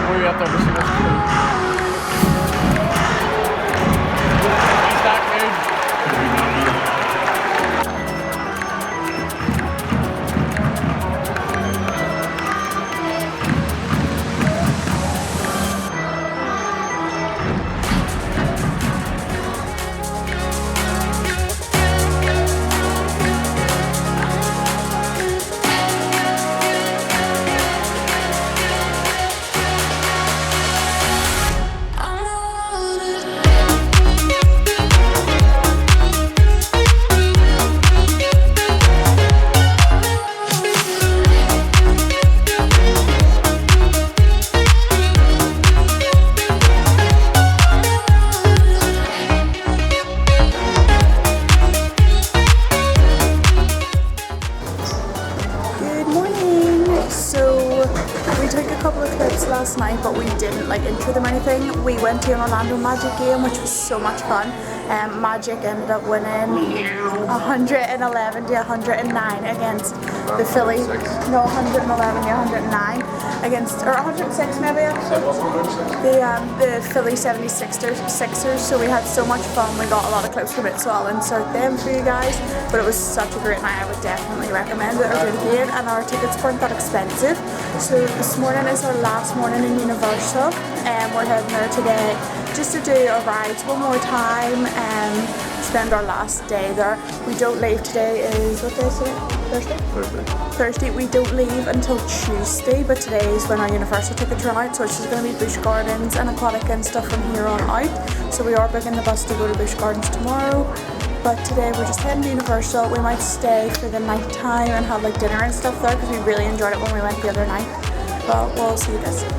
Were you out there missing us? Is that Good morning. So we took a couple of clips last night, but we didn't like intro them or anything. We went to an Orlando Magic game, which was so much fun. Magic ended up winning 111 to 109 against the Philly. No, 111 to 109 against, or 106 maybe actually. The Philly 76ers. So we had so much fun. We got a lot of clips from it, so I'll insert them for you guys. But it was such a great night. I would definitely recommend it or do it again. And our tickets weren't that expensive. So this morning is our last morning in Universal, and we're heading there today just to do our rides one more time and spend our last day there. We don't leave. Today is, what day is it? Thursday. We don't leave until Tuesday, but today is when our Universal tickets run out, so it's just going to be Busch Gardens and Aquatic and stuff from here on out. So we are booking the bus to go to Busch Gardens tomorrow, but today we're just heading to Universal. We might stay for the night time and have like dinner and stuff there because we really enjoyed it when we went the other night. But we'll see you guys soon.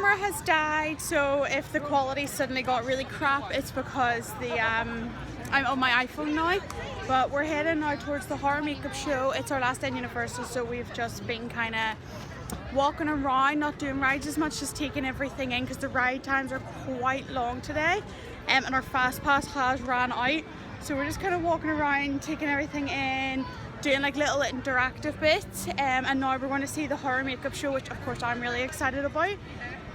camera has died, so if the quality suddenly got really crap, it's because I'm on my iPhone now. But we're heading now towards the horror makeup show. It's our last day in Universal, so we've just been kind of walking around, not doing rides as much, just taking everything in because the ride times are quite long today, and our fast pass has ran out. So we're just kind of walking around, taking everything in, doing like little interactive bits, and now we're going to see the horror makeup show, which of course I'm really excited about.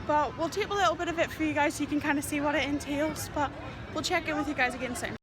But we'll tape a little bit of it for you guys so you can kind of see what it entails, but we'll check in with you guys again soon.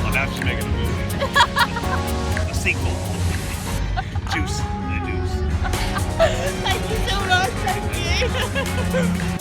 Well, now she's making a movie. A sequel. Juice. The Deuce. Thank you so much, thank you.